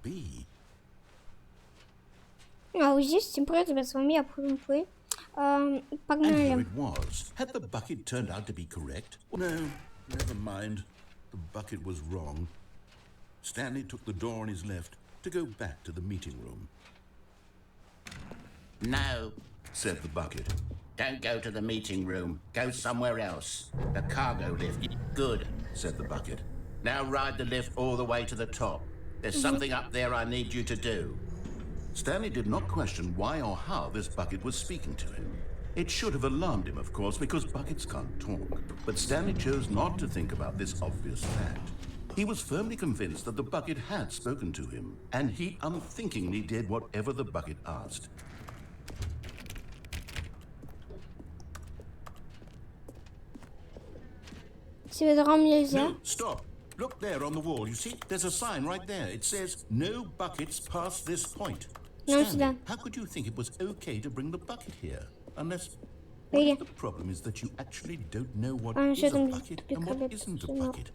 be? А вот здесь температура, ребят, с вами я плей. And here Погнали. it was. Had the bucket turned out to be correct? No, never mind. The bucket was wrong. Stanley took the door on his left to go back to the meeting room. No, Said the bucket. don't go to the meeting room. Go somewhere else. The cargo lift. Good, Said the bucket. now ride the lift all the way to the top. There's something up there I need you to do. Stanley did not question why or how this bucket was speaking to him. It should have alarmed him, of course, because buckets can't talk. But Stanley chose not to think about this obvious fact. He was firmly convinced that the bucket had spoken to him, and he unthinkingly did whatever the bucket asked. С ведром нельзя. No, stop. Look there on the wall. You see, there's a sign right there. It says, "No buckets past this point." No, Stanley, сюда. how could you think it was okay to bring the bucket here? Unless... What Бери. if the problem is that you actually don't know what is что a там bucket and what пикалет, isn't a всё. bucket?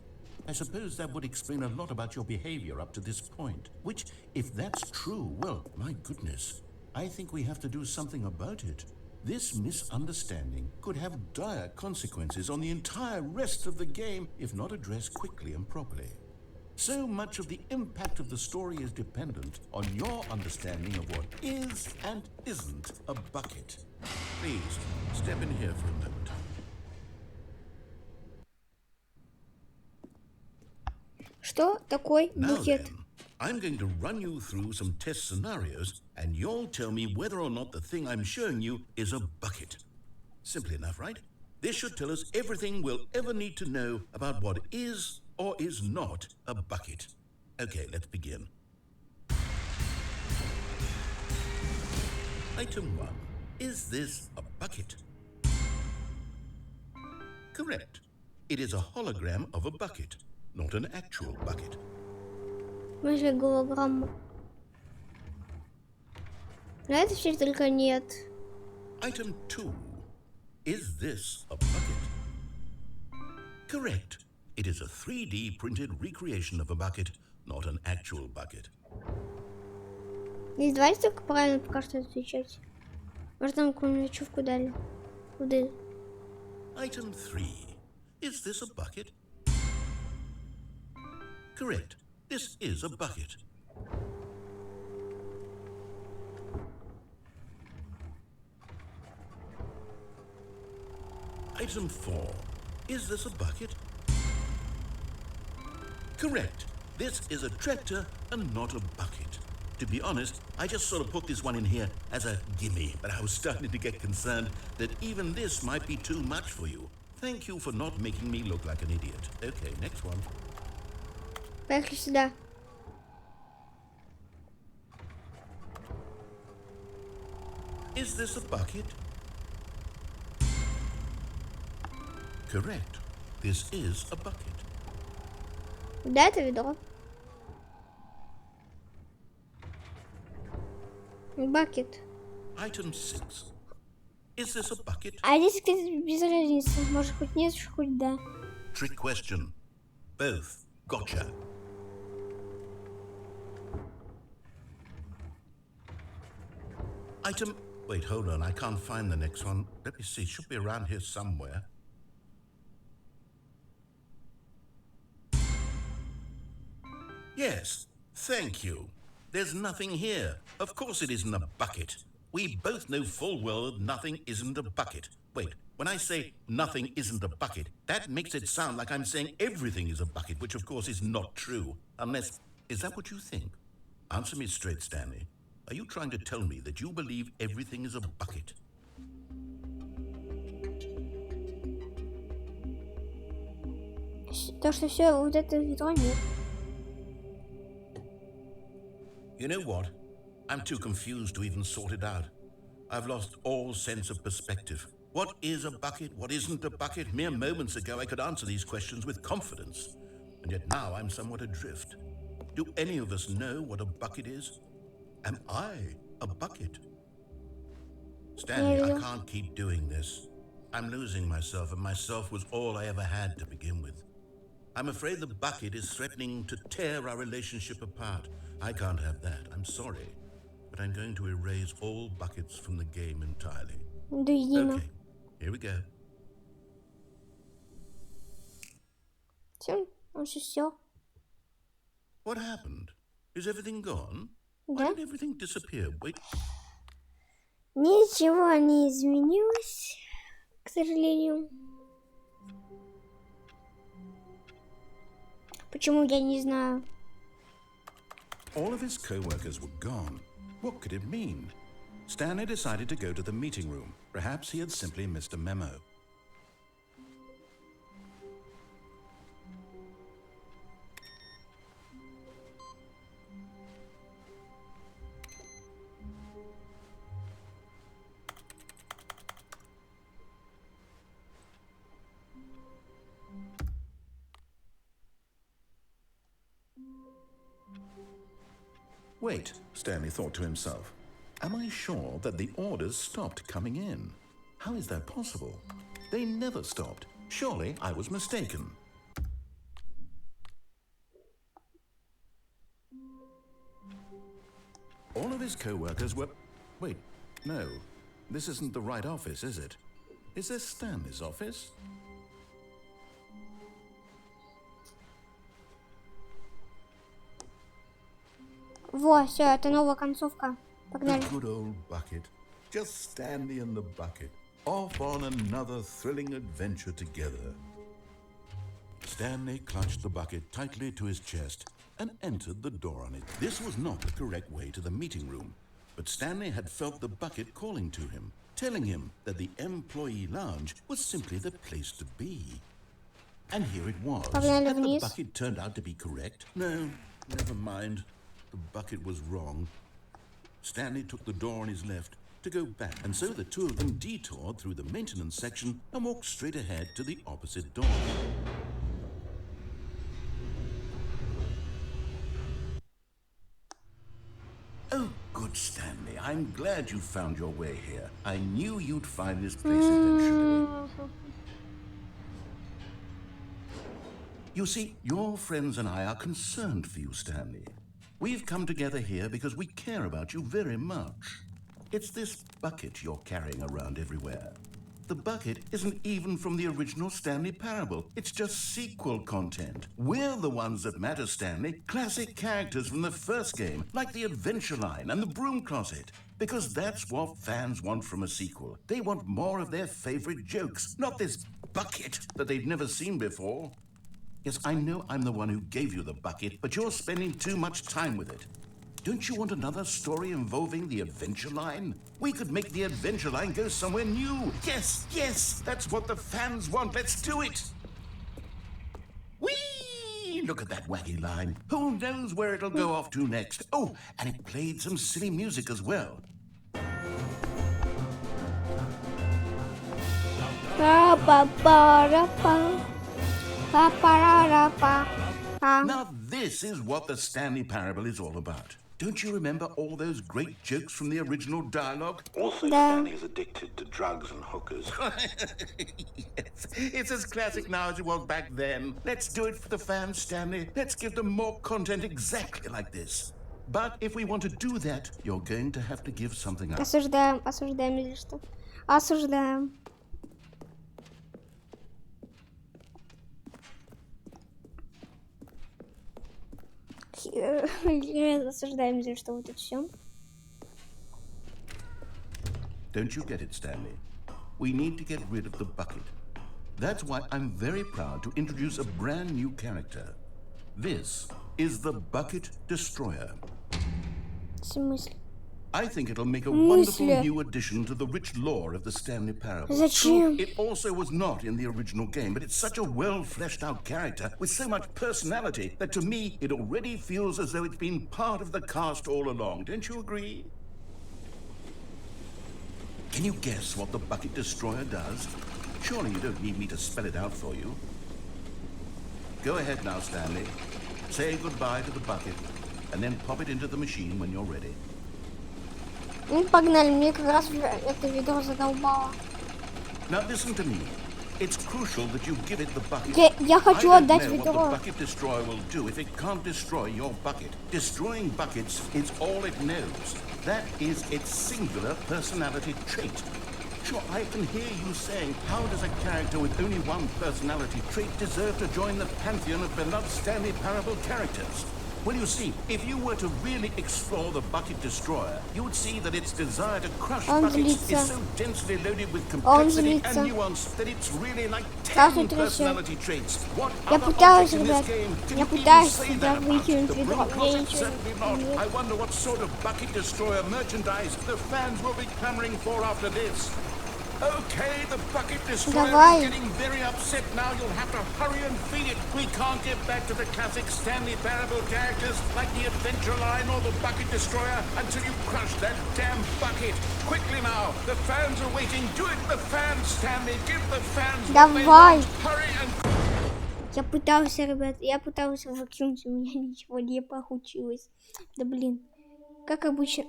I suppose that would explain a lot about your behavior up to this point. Which, if that's true, well, my goodness, I think we have to do something about it. This misunderstanding could have dire consequences on the entire rest of the game if not addressed quickly and properly. So much of the impact of the story is dependent on your understanding of what is and isn't a bucket. Please, step in here for a moment. Что такое Now букет? then, I'm going to run you through some test scenarios, and you'll tell me whether or not the thing I'm showing you is a bucket. Simple enough, right? This should tell us everything we'll ever need to know about what is or is not a bucket. Okay, let's begin. Item 1. Is this a bucket? Correct. It is a hologram of a bucket, not an actual bucket. Может, голограмма. На это все только нет. Item 2. Is this a bucket? Correct. It is a 3D printed recreation of a bucket, not an actual bucket. Здесь давайте только правильно пока что отвечать. Может, там какую-нибудь ночевку дали. Куда? Item 3. Is this a bucket? Correct. This is a bucket. Item 4. Is this a bucket? Correct. This is a tractor and not a bucket. To be honest, I just sort of put this one in here as a gimme, but I was starting to get concerned that even this might be too much for you. Thank you for not making me look like an idiot. Okay, next one. Поехали сюда. Is this a bucket? Correct. This is a bucket. Да, это ведро. Бакет. Item 6. Is this a bucket? А здесь, кстати, без разницы. Может, хоть нет, хоть да. Trick question. Both. Gotcha. Item... Wait, hold on. I can't find the next one. Let me see. It should be around here somewhere. Yes. Thank you. There's nothing here. Of course it isn't a bucket. We both know full well that nothing isn't a bucket. Wait, when I say nothing isn't a bucket, that makes it sound like I'm saying everything is a bucket, which of course is not true. Unless, is that what you think? Answer me straight, Stanley. Are you trying to tell me that you believe everything is a bucket? То, что все вот это ведро нет. You know what? I'm too confused to even sort it out. I've lost all sense of perspective. What is a bucket? What isn't a bucket? Mere moments ago I could answer these questions with confidence. And yet now I'm somewhat adrift. Do any of us know what a bucket is? Am I a bucket? Stanley, I can't keep doing this. I'm losing myself, and myself was all I ever had to begin with. I'm afraid the bucket is threatening to tear our relationship apart. I can't have that. I'm sorry. But I'm going to erase all buckets from the game entirely. До единого. Okay, here we go. Все, все. What happened? Is everything gone? Да? Why did everything disappear? Wait, Ничего не изменилось, к сожалению. Почему, я не знаю. all of his co-workers were gone. What could it mean? Stanley decided to go to the meeting room. Perhaps he had simply missed a memo. Wait, Stanley thought to himself. Am I sure that the orders stopped coming in? How is that possible? They never stopped. Surely I was mistaken. All of his co-workers were... Wait, no. This isn't the right office, is it? Is this Stanley's office? Во, все, это новая концовка. The Погнали. good old bucket. Just Stanley and the bucket. Off on another thrilling adventure together. Stanley clutched the bucket tightly to his chest and entered the door on it. This was not the correct way to the meeting room, but Stanley had felt the bucket calling to him, telling him that the employee lounge was simply the place to be. And here it was. Погнали Had the вниз. bucket turned out to be correct? No, never mind. The bucket was wrong. Stanley took the door on his left to go back, and so the two of them detoured through the maintenance section and walked straight ahead to the opposite door. Oh, good Stanley. I'm glad you found your way here. I knew you'd find this place eventually. You see, your friends and I are concerned for you, Stanley. We've come together here because we care about you very much. It's this bucket you're carrying around everywhere. The bucket isn't even from the original Stanley Parable. It's just sequel content. We're the ones that matter, Stanley. Classic characters from the first game, like the Adventure Line and the Broom Closet. Because that's what fans want from a sequel. They want more of their favorite jokes, not this bucket that they've never seen before. Yes, I know I'm the one who gave you the bucket, but you're spending too much time with it. Don't you want another story involving the Adventure Line? We could make the Adventure Line go somewhere new. Yes, yes, that's what the fans want. Let's do it. Whee! Look at that wacky line. Who knows where it'll go off to next? Oh, and it played some silly music as well. Па-па-па-ра-па. Па-па-ра-ра-па. Па. Now this is what the Stanley Parable is all about. Don't you remember all those great jokes from the original dialogue? Also, Да. Stanley is addicted to drugs and hookers. Yes, it's as classic now as it was back then. Let's do it for the fans, Stanley. Let's give them more content exactly like this. But if we want to do that, you're going to have to give something up. Осуждаем, осуждаем или что? Осуждаем. Осуждаем за что вот это все. Don't you get it, Stanley? We need to get rid of the bucket. That's why I'm very proud to introduce a brand new character. This is the Bucket Destroyer. В смысле? I think it'll make a wonderful Мысли. new addition to the rich lore of the Stanley Parable. Зачем? True, it also was not in the original game, but it's such a well-fleshed-out character with so much personality that to me, it already feels as though it's been part of the cast all along. Don't you agree? Can you guess what the Bucket Destroyer does? Surely you don't need me to spell it out for you. Go ahead now, Stanley. Say goodbye to the bucket, and then pop it into the machine when you're ready. Ну, погнали, мне как раз это ведро задолбало. Now listen to me. It's crucial that you give it the bucket. Я хочу I don't отдать know what ведро. the bucket destroyer will do if it can't destroy your bucket. Destroying buckets is all it knows. That is its singular personality trait. Sure, I can hear you saying, how does a character with only one personality trait deserve to join the pantheon of beloved Stanley Parable characters? Well, you see, if you were to really explore the bucket destroyer, you would see that its desire to crush buckets is so densely loaded with complexity and nuance that it's really like 10 personality traits. What other object in this game can you even say that about? The broom closet? Certainly not. I wonder what sort of bucket destroyer merchandise the fans will be clamoring for after this. Okay, the bucket destroyer is getting very upset now. You'll have to hurry and feed it. We can't get back to the classic Stanley Parable characters like the Adventure Line or the bucket destroyer until you crush that damn bucket. Quickly now, the fans are waiting. Do it, the fans, Stanley. Give the fans what they want. Hurry and... Я пытался, ребят, выкинуть, у меня ничего не получилось. Да блин, как обычно.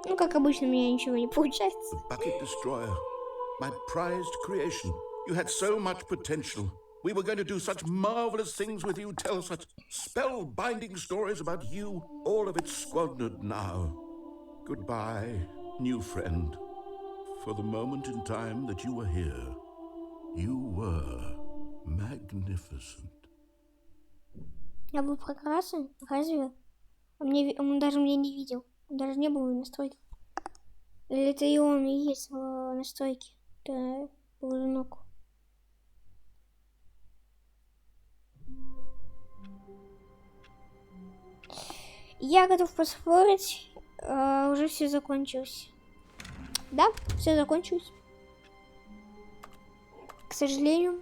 Ну, как обычно, у меня ничего не получается. Bucket Destroyer, my prized creation. You had so much potential. We were going to do such marvelous things with you, tell such spell-binding stories about you. All of it squandered now. Goodbye, new friend. For the moment in time that you were here, you were magnificent. Я был прекрасен? Разве? Он даже меня не видел. Он даже не был в настройке. Или это и он и есть в настройке? Это ползунок. Я готов поспорить. Уже все закончилось. Да, все закончилось. К сожалению.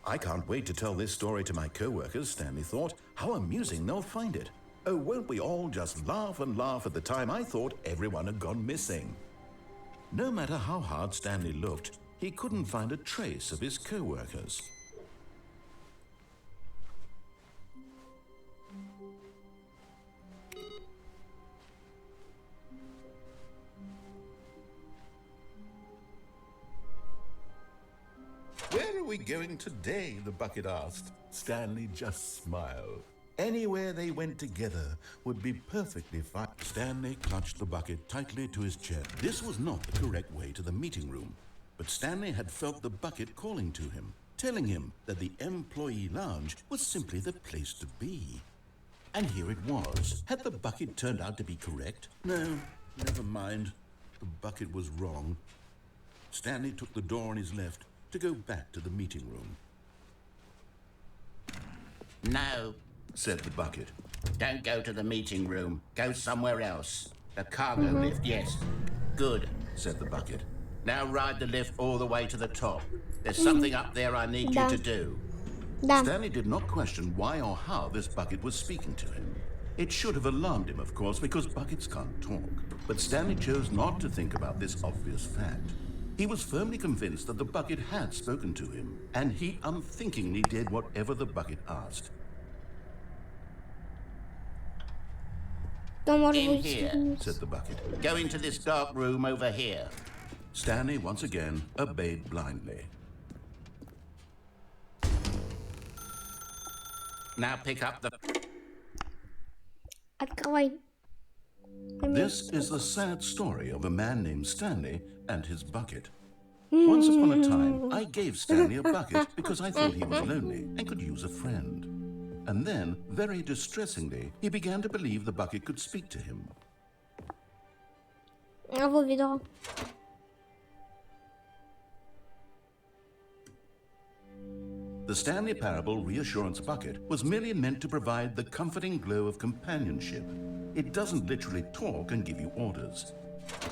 I can't wait to tell this story to my co-workers, Stanley thought. How amusing they'll find it. Oh, won't we all just laugh and laugh at the time I thought everyone had gone missing? No matter how hard Stanley looked, he couldn't find a trace of his co-workers. Where are we going today? The bucket asked. Stanley just smiled. Anywhere they went together would be perfectly fine. Stanley clutched the bucket tightly to his chest. This was not the correct way to the meeting room, but Stanley had felt the bucket calling to him, telling him that the employee lounge was simply the place to be. And here it was. Had the bucket turned out to be correct? No, never mind. The bucket was wrong. Stanley took the door on his left to go back to the meeting room. No, said the bucket. don't go to the meeting room. Go somewhere else. The cargo lift, yes. Good, Said the bucket. now ride the lift all the way to the top. There's something up there I need you to do. Да. Stanley did not question why or how this bucket was speaking to him. It should have alarmed him, of course, because buckets can't talk. But Stanley chose not to think about this obvious fact. He was firmly convinced that the bucket had spoken to him, and he unthinkingly did whatever the bucket asked. То может In быть. here. Said the bucket. Go into this dark room over here. Stanley once again obeyed blindly. Now pick up the... Открывай. This is the sad story of a man named Stanley and his bucket. Once upon a time, I gave Stanley a bucket because I thought he was lonely and could use a friend. And then, very distressingly, he began to believe the bucket could speak to him. А вот ведро. The Stanley Parable Reassurance Bucket was merely meant to provide the comforting glow of companionship. It doesn't literally talk and give you orders.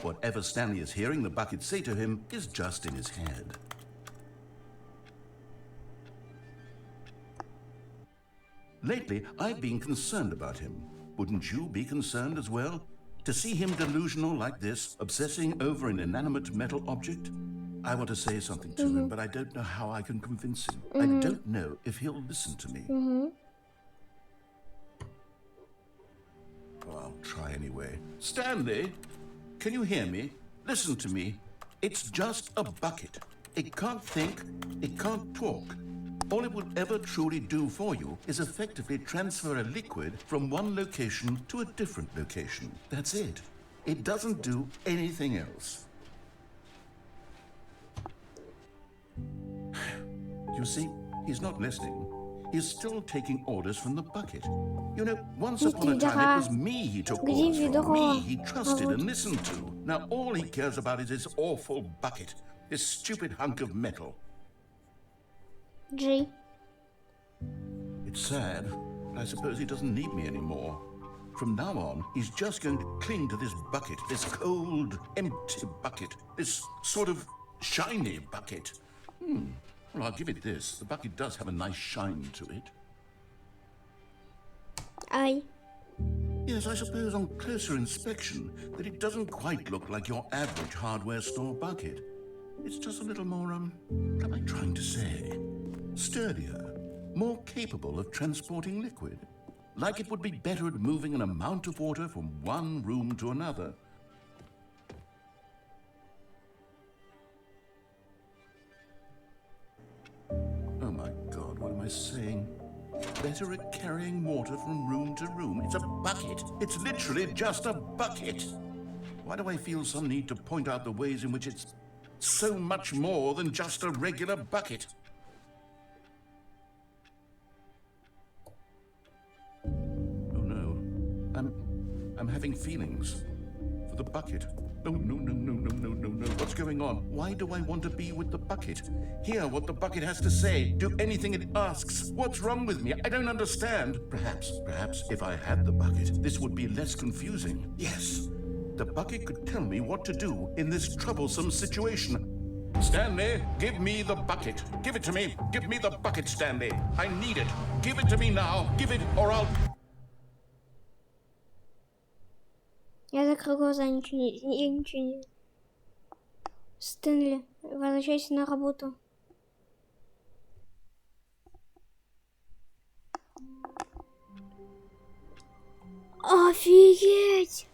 Whatever Stanley is hearing the bucket say to him is just in his head. Lately, I've been concerned about him. Wouldn't you be concerned as well? To see him delusional like this, obsessing over an inanimate metal object? I want to say something to him, but I don't know how I can convince him. I don't know if he'll listen to me. Well, I'll try anyway. Stanley, can you hear me? Listen to me. It's just a bucket. It can't think, it can't talk. All it will ever truly do for you is effectively transfer a liquid from one location to a different location. That's it. It doesn't do anything else. You see, he's not listening. He's still taking orders from the bucket. You know, once upon a time it was me he took orders from, me he trusted and listened to. Now all he cares about is this awful bucket, this stupid hunk of metal. G. It's sad, but I suppose he doesn't need me anymore. From now on, he's just going to cling to this bucket, this cold, empty bucket, this sort of shiny bucket. Well, I'll give it this. The bucket does have a nice shine to it. Aye. Yes, I suppose on closer inspection that it doesn't quite look like your average hardware store bucket. It's just a little more, what am I trying to say? Sturdier, more capable of transporting liquid. Like it would be better at moving an amount of water from one room to another. Oh my God, what am I saying? Better at carrying water from room to room. It's a bucket. It's literally just a bucket. Why do I feel some need to point out the ways in which it's so much more than just a regular bucket? Oh no, I'm having feelings for the bucket. No, no, no, no, no, no, no, no. What's going on? Why do I want to be with the bucket? Hear what the bucket has to say. Do anything it asks. What's wrong with me? I don't understand. Perhaps if I had the bucket, this would be less confusing. Yes, the bucket could tell me what to do in this troublesome situation. Stanley, give me the bucket. Give it to me. Give me the bucket, Stanley. I need it. Give it to me now. Give it or I'll... Я закрыл глаза, ничего не... Стенли, возвращайся на работу. Офигеть!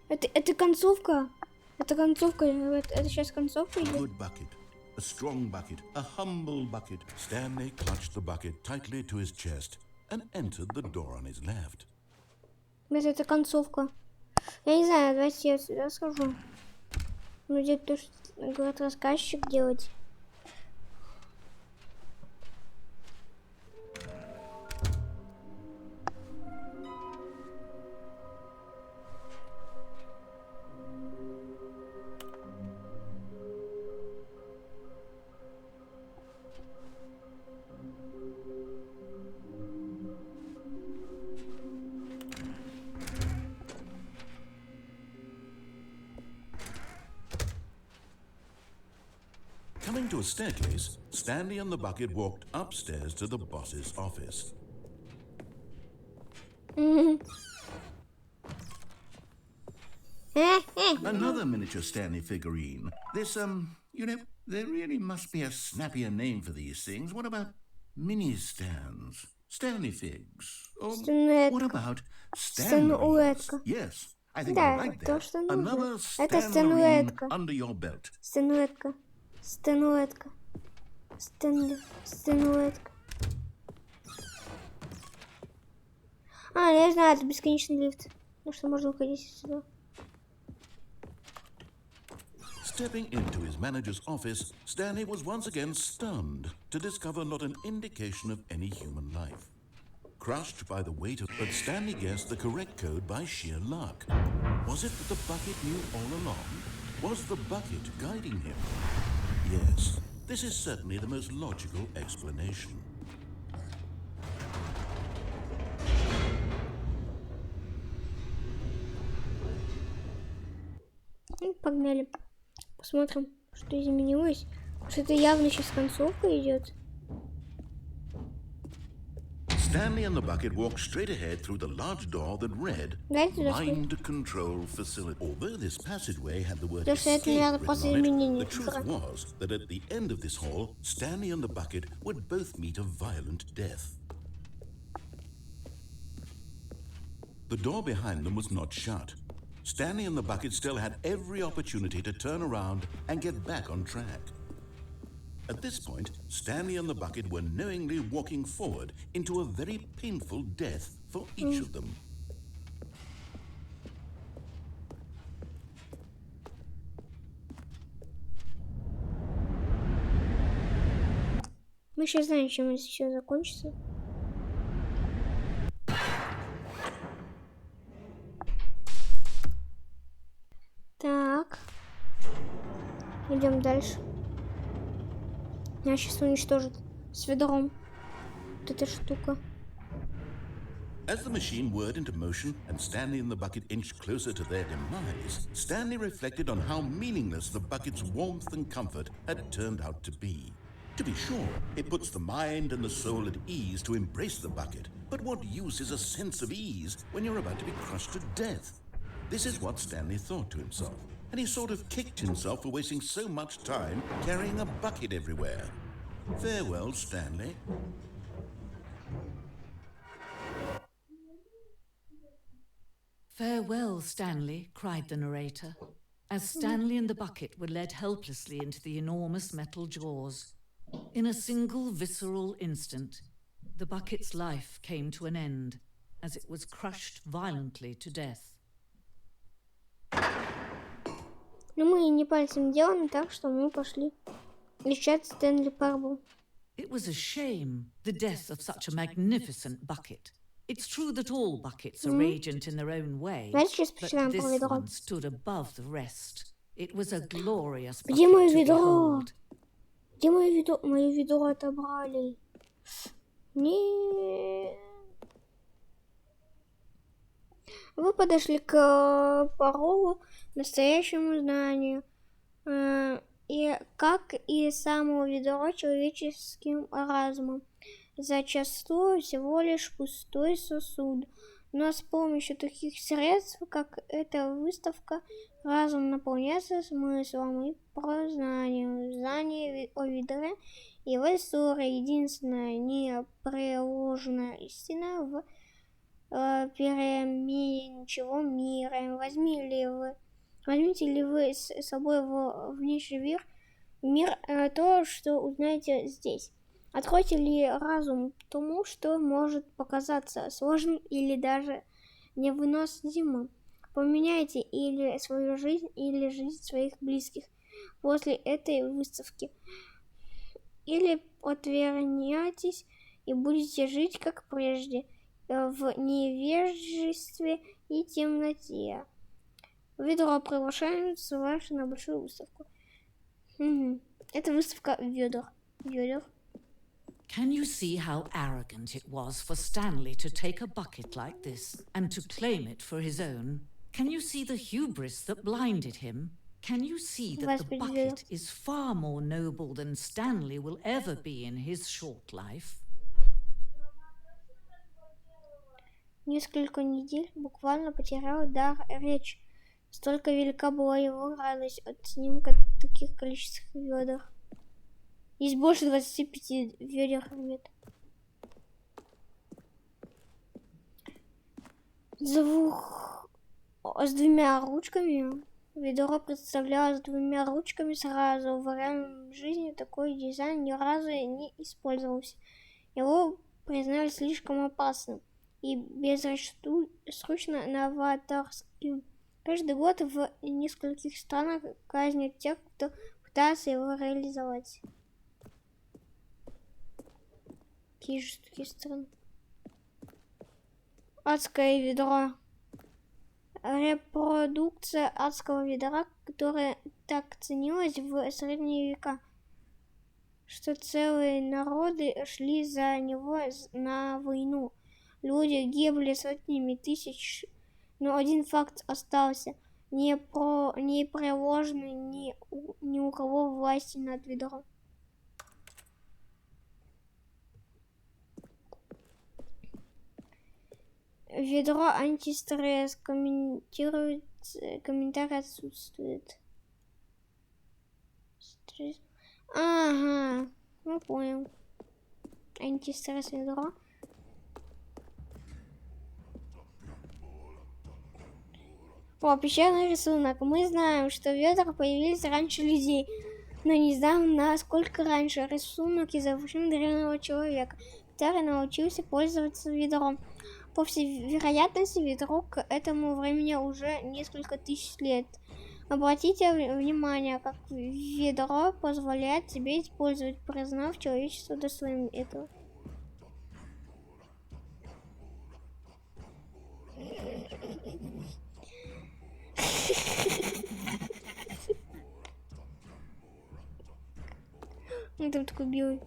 Это концовка? Это концовка? Это сейчас концовка идет? Good bucket. A strong bucket. A humble bucket. Stanley clutched the bucket tightly to his chest and entered the door on his left. Это концовка. Я не знаю, давайте я сюда схожу. Вроде то, что говорит рассказчик делать. Coming to a staircase, Stanley and the bucket walked upstairs to the boss's office. Another miniature Stanley figurine. This, you know, there really must be a snappier name for these things. What about mini stands? Stanley figs? Or what about Stanleys? Yes, I think I like that. Another Stanley under your belt. Стенлетка. Стенлетка. Я знаю, это бесконечный лифт. Ну что, можно уходить сюда. Stepping into his manager's office, Stanley was once again stunned to discover not an indication of any human life. Crushed by the weight of... But Stanley guessed the correct code by sheer luck. Was it that the bucket knew all along? Was the bucket guiding him? Yes, this is certainly the most logical explanation. Погнали. Посмотрим, что изменилось. Что-то явно сейчас концовка идет. Stanley and the bucket walked straight ahead through the large door that read Mind Control Facility. Although this passageway had the word escape written on it, the truth was that at the end of this hall, Stanley and the bucket would both meet a violent death. The door behind them was not shut. Stanley and the bucket still had every opportunity to turn around and get back on track. At this point, Stanley and the bucket were knowingly walking forward into a very painful death for each of them. Мы сейчас знаем, чем это все закончится. Так. Идем дальше. Меня сейчас уничтожит с ведром. Вот эта штука. As the machine whirred into motion and Stanley and the bucket inched closer to their demise, Stanley reflected on how meaningless the bucket's warmth and comfort had turned out to be. To be sure, it puts the mind and the soul at ease to embrace the bucket, but what use is a sense of ease when you're about to be crushed to death? This is what Stanley thought to himself, and he sort of kicked himself for wasting so much time carrying a bucket everywhere. Farewell, Stanley. Farewell, Stanley, cried the narrator, as Stanley and the bucket were led helplessly into the enormous metal jaws. In a single visceral instant, the bucket's life came to an end as it was crushed violently to death. Но мы не пальцем делаем, так что мы пошли лечать Стэнли Парбл. It was a shame, the death of such a magnificent bucket. It's true that all buckets are radiant in their own way, but this one stood above the rest. It was a glorious bucket to behold. Где мое ведро? Мое ведро отобрали. Нет. Вы подошли к порогу настоящему зданию. И как и само ведро человеческим разумом. Зачастую всего лишь пустой сосуд. Но с помощью таких средств, как эта выставка, разум наполняется смыслом и прознанием. Знание о ведре и его истории единственная непреложная истина в переменчивом мире. Возьмите ли вы с собой в внешний мир то, что узнаете здесь? Откройте ли разум тому, что может показаться сложным или даже невыносимым? Поменяйте или свою жизнь, или жизнь своих близких после этой выставки. Или отвернитесь и будете жить как прежде, в невежестве и темноте. Ведро приглашает вас на большую выставку. Это выставка ведер. Can you see how arrogant it was for Stanley to take a bucket like this and to claim it for his own? Can you see the hubris that blinded him? Can you see that the bucket is far more noble than Stanley will ever be in his short life? Несколько недель буквально потерял дар речи. Столько велика была его радость от снимка таких количеств ведер. Есть больше 25 ведер. С двумя ручками. Ведро представляло с двумя ручками сразу. В реальной жизни такой дизайн ни разу не использовался. Его признали слишком опасным и безрассудно новаторским. Каждый год в нескольких странах казнят тех, кто пытается его реализовать. Какие жуткие страны. Адское ведро. Репродукция адского ведра, которая так ценилась в средние века, что целые народы шли за него на войну. Люди гибли сотнями тысяч, но один факт остался непреложный ни у кого власти над ведром. Ведро антистресс. Комментарий отсутствует. Стресс. Ага, ну понял. Антистресс ведро. О, пещерный рисунок. Мы знаем, что ведра появились раньше людей, но не знаем, насколько раньше. Рисунок изображен древнего человека, который научился пользоваться ведром. По всей вероятности, ведро к этому времени уже несколько тысяч лет. Обратите внимание, как ведро позволяет себе использовать, признав человечество достойным этого. Там такой белый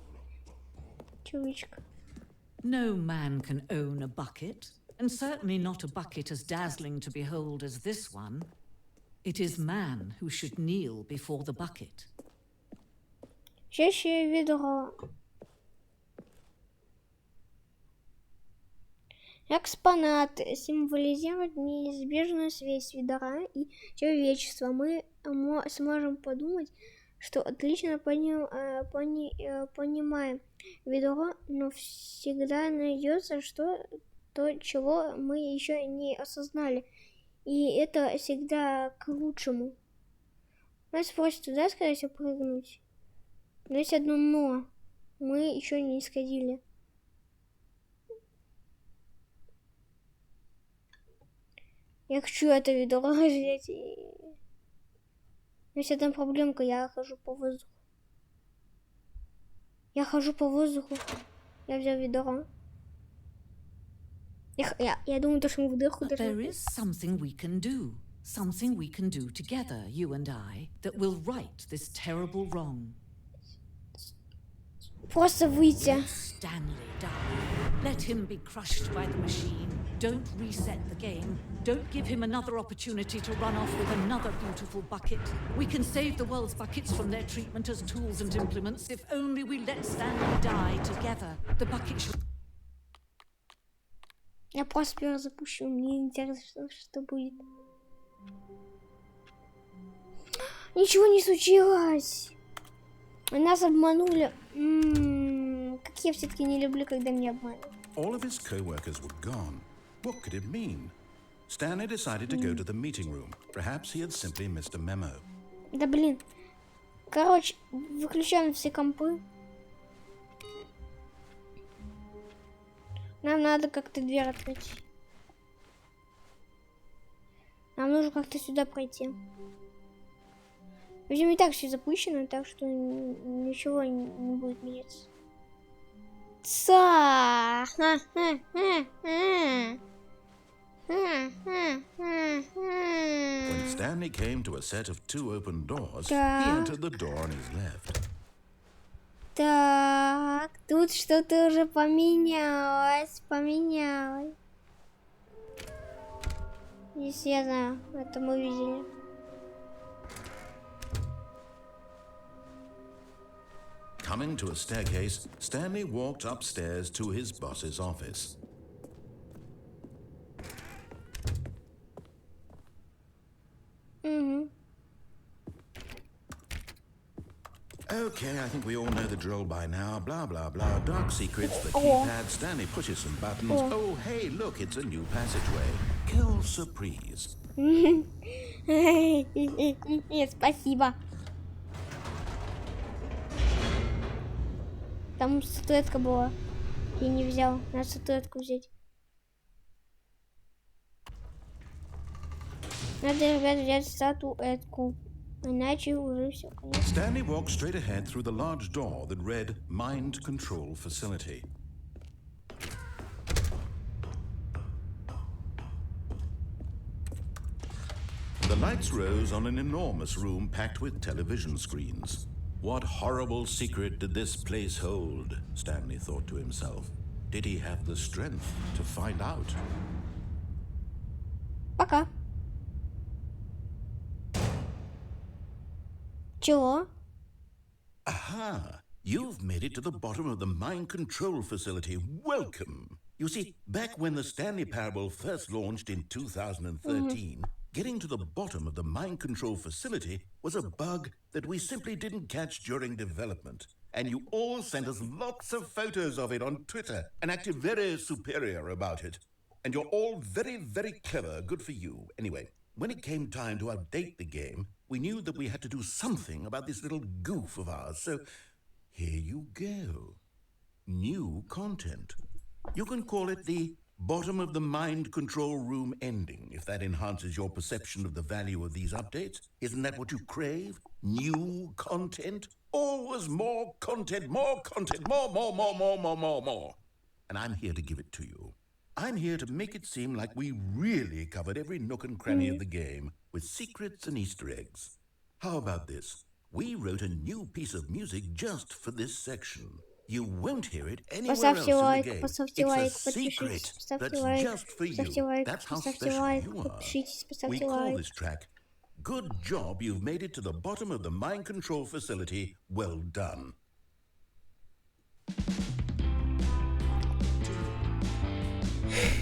человечек. No man can own a bucket, and certainly not a bucket as dazzling to behold as this one. It is man who should kneel before the bucket. Чаще ведро. Экспонат символизирует неизбежную связь ведра и человечества. Мы сможем подумать, что отлично понимаем ведро, но всегда найдется то, чего мы еще не осознали. И это всегда к лучшему. Нас просят туда, скорее всего, прыгнуть. Но есть одно но. Мы еще не исходили. Я хочу это ведро взять. Но есть одна проблемка, я хожу по воздуху. Я взял ведро. Я думаю, что мы в дырку But there должны... is something we can do. Something we can do together, you and I, that will right this terrible wrong. Просто выйти. Let Stanley die. Let him be crushed by the machine. Don't reset the game. Don't give him another opportunity to run off with another beautiful bucket. We can save the world's buckets from their treatment as tools and implements if only we let Stanley die together. The bucket should... Я просто первый запущу. Мне интересно, что будет. Ничего не случилось. Нас обманули. Как я все-таки не люблю, когда меня обманывают. All of his co-workers were gone. What could it mean? Stanley decided to go to the meeting room. Perhaps he had simply missed a memo. Да блин. Короче, выключаем все компы. Нам надо как-то дверь открыть. Нам нужно как-то сюда пройти. В общем, и так все запущено, так что ничего не будет меняться. When Stanley came to a set of two open doors, he entered the door on his left. Так, тут что-то уже поменялось. Здесь я знаю, это мы видели. Coming to a staircase, Stanley walked upstairs to his boss's office. Okay, I think we all know the drill by now. Blah, blah, blah. Dark secrets, the keypad. Stanley pushes some buttons. Oh, hey, look, it's a new passageway. Kill surprise. Спасибо. Там статуэтка была. Я не взял. Надо статуэтку взять. Надо, ребят, взять статуэтку. Иначе уже все, конечно. Stanley walked straight ahead through the large door that read Mind Control Facility. The lights rose on an enormous room packed with television screens. What horrible secret did this place hold? Stanley thought to himself. Did he have the strength to find out? Пока. Чего? Aha! You've made it to the bottom of the mind control facility. Welcome! You see, back when the Stanley Parable first launched in 2013, getting to the bottom of the mind control facility was a bug that we simply didn't catch during development. And you all sent us lots of photos of it on Twitter and acted very superior about it. And you're all very, very clever. Good for you. Anyway, when it came time to update the game, we knew that we had to do something about this little goof of ours, so here you go. New content. You can call it the bottom of the mind control room ending, if that enhances your perception of the value of these updates. Isn't that what you crave? New content? Always more content, more, more. And I'm here to give it to you. I'm here to make it seem like we really covered every nook and cranny of the game with secrets and Easter eggs. How about this? We wrote a new piece of music just for this section. You won't hear it anywhere else in the game. It's a secret that's just for you. That's how special you are. We call this track, Good Job You've Made It to the Bottom of the Mind Control Facility. Well done.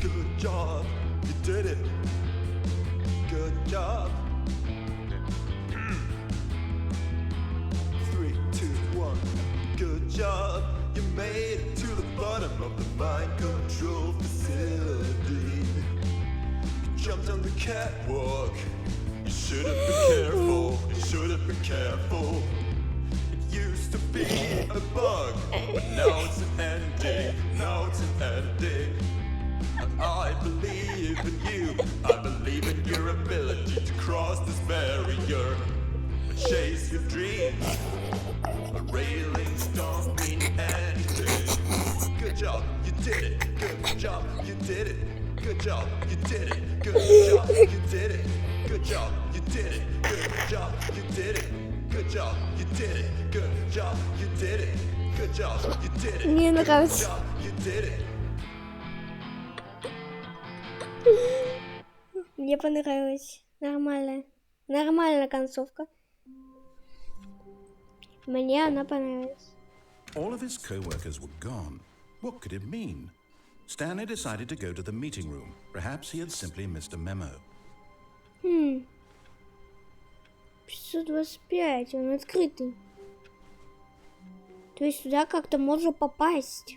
Good job, you did it. Good job. 3, 2, 1. Good job, you made it to the bottom of the mind control facility. You jumped on the catwalk. You should have been careful. You should have been careful. It used to be a bug, but now it's an ending. Now it's an ending. I believe in you. I believe in your ability to cross this barrier and chase your dreams. A railings don't mean anything. Good job, you did it. Good job, you did it. Good job, you did it. Good job, you did it. Good job, you did it. Good job, you did it. Good job, you did it. Good job, you did it. Good job, you did it. Мне нравится. Good job, you did it. Мне понравилось. Нормальная. Нормальная концовка. Мне она понравилась. All of his co-workers were gone. What could it mean? Stanley decided to go to the meeting room. Perhaps he had simply missed a memo. 525, он открытый. То есть сюда как-то можно попасть.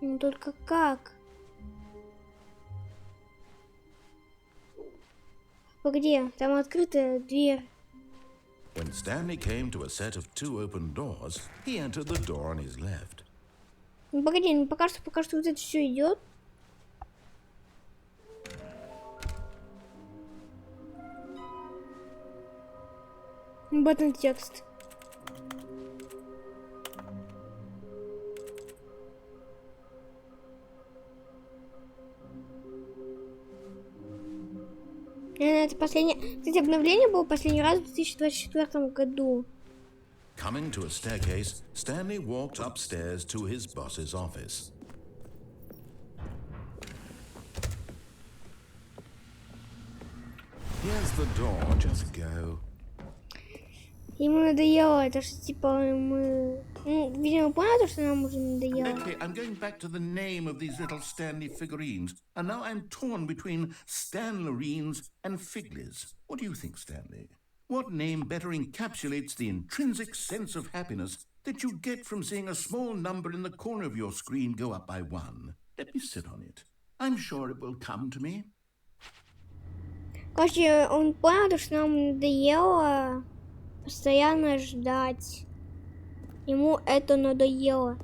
Ну только как? Где? Там открытая дверь. When Stanley came to a set of 2 open doors, he entered the door on his left. Ну погоди, ну пока что вот это все идет. Баттон текст. Это последнее... Кстати, обновление было последний раз в 2024 году. Coming to a staircase, Stanley walked upstairs to his boss's office. Here's the door, just go. Ему надоело, это что типа мы... Ну, видимо, понял, что нам уже надоело. Okay, I'm going back to the name of these little Stanley figurines, and now I'm torn between Stanlerines and Figlies. What do you think, Stanley? What name better encapsulates the intrinsic sense of happiness that you get from seeing a small number in the corner of your screen go up by 1? Let me sit on it. I'm sure it will come to me. Короче, он понял, что нам надоело постоянно ждать. Ему это надоело.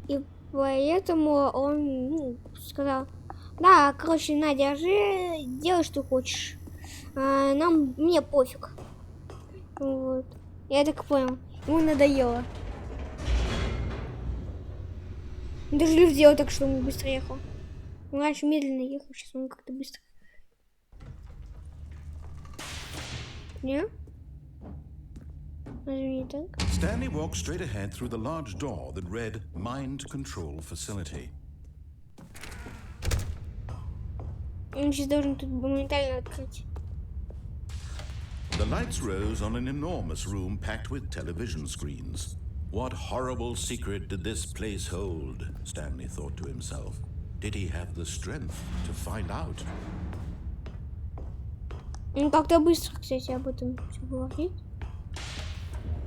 И поэтому он сказал: да, короче, на, держи, делай, что хочешь. Мне пофиг. Вот. Я так понял. Ему надоело. Он даже люфт сделал так, что он быстро ехал. Он раньше медленно ехал, сейчас он как-то быстро. Не? Stanley walked straight ahead through the large door that read Mind Control Facility. Он сейчас должен тут моментально открыть. The lights rose on an enormous room packed with television screens. What horrible secret did this place hold? Stanley thought to himself. Did he have the strength to find out? Он как-то быстро, кстати, об этом все говорит.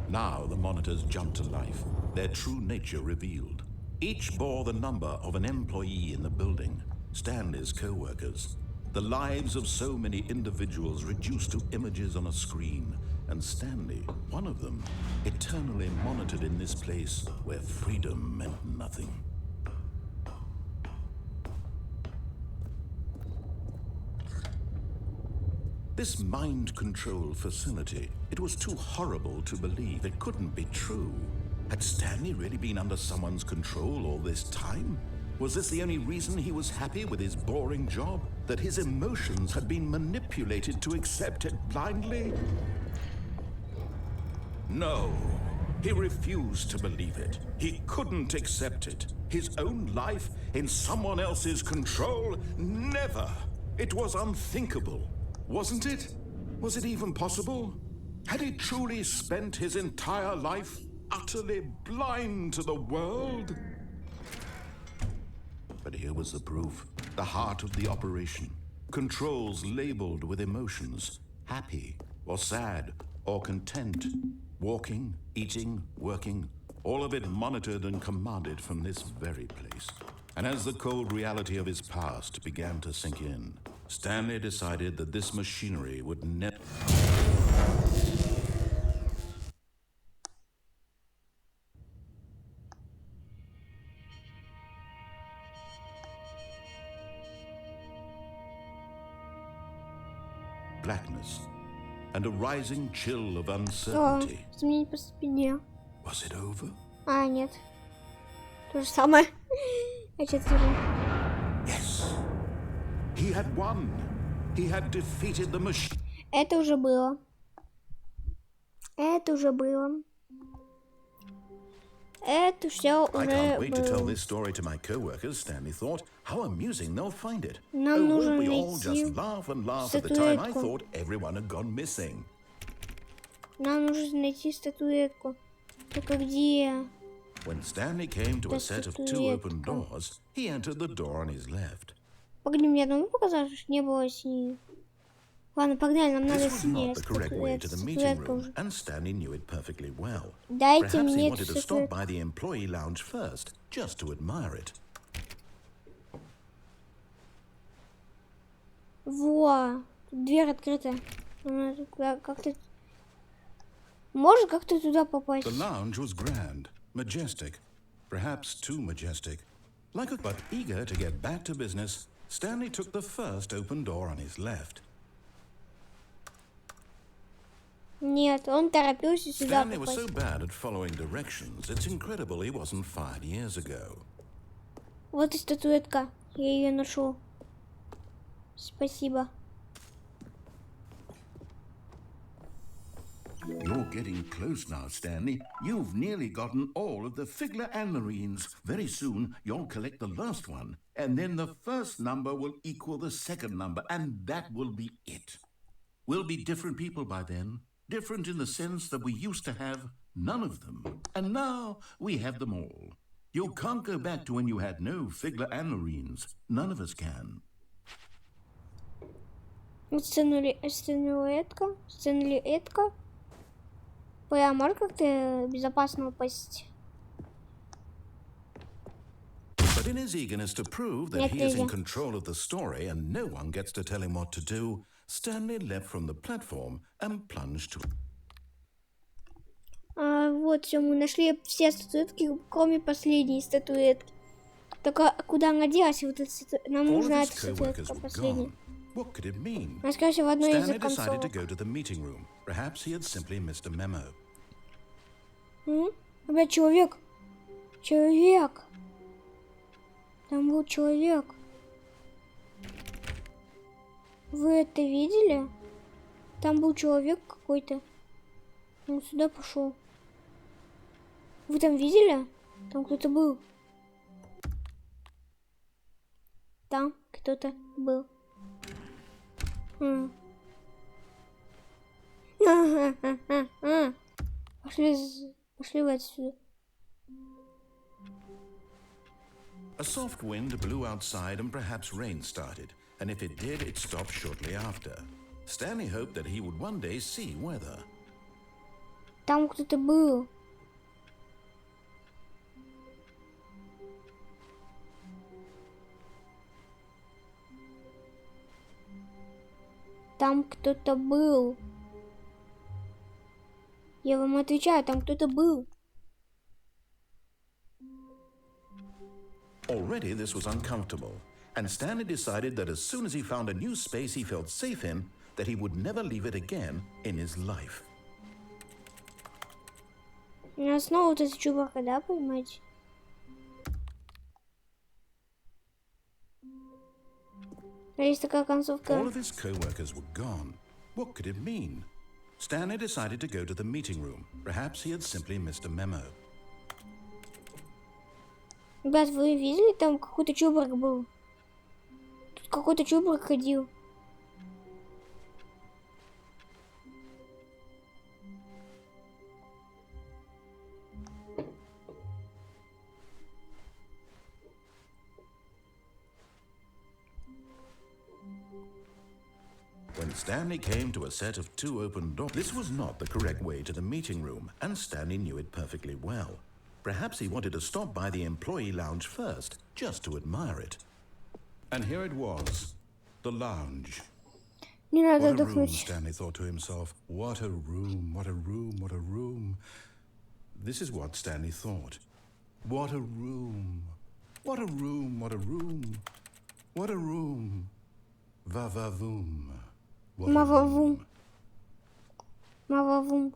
Now the monitors jumped to life, their true nature revealed. Each bore the number of an employee in the building, Stanley's co-workers. The lives of so many individuals reduced to images on a screen, and Stanley, one of them, eternally monitored in this place where freedom meant nothing. This mind control facility, it was too horrible to believe. It couldn't be true. Had Stanley really been under someone's control all this time? Was this the only reason he was happy with his boring job? That his emotions had been manipulated to accept it blindly? No. He refused to believe it. He couldn't accept it. His own life in someone else's control? Never. It was unthinkable. Wasn't it? Was it even possible? Had he truly spent his entire life utterly blind to the world? But here was the proof. The heart of the operation. Controls labeled with emotions. Happy or sad or content. Walking, eating, working. All of it monitored and commanded from this very place. And as the cold reality of his past began to sink in, Stanley decided that this machinery would never... blackness and a rising chill of uncertainty. Изменить по спине. Was it over? А, нет. То же самое. А что-то уже. Yes. He had won. He had defeated the machine. Это уже было. Это уже было. Это все I уже can't wait to tell было. this story to my co-workers, Stanley thought. How amusing they'll find it. Нам Oh, нужно won't we all найти just laugh and laugh at the time I статуэтку. thought everyone had gone missing. Нам нужно найти статуэтку. Только где? When Stanley came to a set of two open doors, he entered the door on his left. Погоди, мне одному показалось, что не было синей. Ладно, погнали, нам надо This was синяя not the correct way to the meeting статуэтка room, уже. and Stanley knew it perfectly well. Дайте Perhaps he мне wanted эту to stop статуэтку. by the employee lounge first, just to admire it. Во, тут дверь открыта. Надо как-то... Можешь как-то туда попасть? The lounge was grand, majestic, perhaps too majestic. But eager to get back to business, Stanley took the first open door on his left. Нет, он торопился сюда Stanley was so попасть. bad at following directions, it's incredible he wasn't fired years ago. Вот и статуэтка. Я ее нашел. Спасибо. You're getting close now, Stanley. You've nearly gotten all of the Figler and Marines. Very soon, you'll collect the last one, and then the first number will equal the second number, and that will be it. We'll be different people by then. Different in the sense that we used to have none of them, and now we have them all. You can't go back to when you had no Figler and Marines. None of us can. Статуэтка. Прям может как-то безопасно упасть? But in his eagerness to prove that he is in Нет, control of the story and no one gets to tell him what to do, Stanley leapt from the platform and plunged to... Вот, все, мы нашли все статуэтки, кроме последней статуэтки. Только куда она делась? Вот эта нам All of нужна his эта co-workers статуэтка were последняя. gone. What could it mean? Она, скорее всего, в одной из Stanley decided to концовок. go to the meeting room. Perhaps he had simply missed a memo. Опять человек. Человек. Там был человек. Вы это видели? Там был человек какой-то. Он сюда пошел. Вы там видели? Там кто-то был. Там кто-то был. Пошли вы отсюда. A soft wind blew outside and perhaps rain started, and if it did, it stopped shortly after. Stanley hoped that he would one day see weather. Там кто-то был. Там кто-то был. Я вам отвечаю, там кто-то был. Already this was uncomfortable, and Stanley decided that as soon as he found a new space he felt safe in, that he would never leave it again in his life. У нас снова вот эта чубака, да, понимаете? Есть такая концовка. All of his co-workers were gone. What could it mean? Stanley decided to go to the meeting room. Perhaps he had simply missed a memo. Ребят, вы видели, там какой-то чубрак был? Тут какой-то чубрак ходил. When Stanley came to a set of 2 open doors, this was not the correct way to the meeting room, and Stanley knew it perfectly well. Perhaps he wanted to stop by the employee lounge first, just to admire it. And here it was, the lounge. Не надо What a room, отдохнуть. Stanley thought to himself. What a room, what a room, what a room. This is what Stanley thought. What a room. What a room, what a room. What a room. Va-va-voom. What a Мававум. room. Мававум.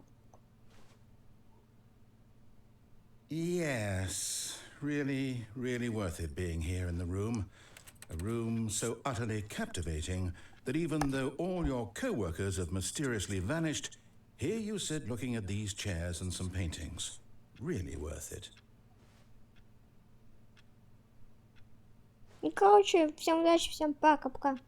Yes, really, really worth it being here in the room. A room so utterly captivating that even though all your co-workers have mysteriously vanished, here you sit looking at these chairs and some paintings. Really worth it. И короче, всем удачи, всем пока-пока.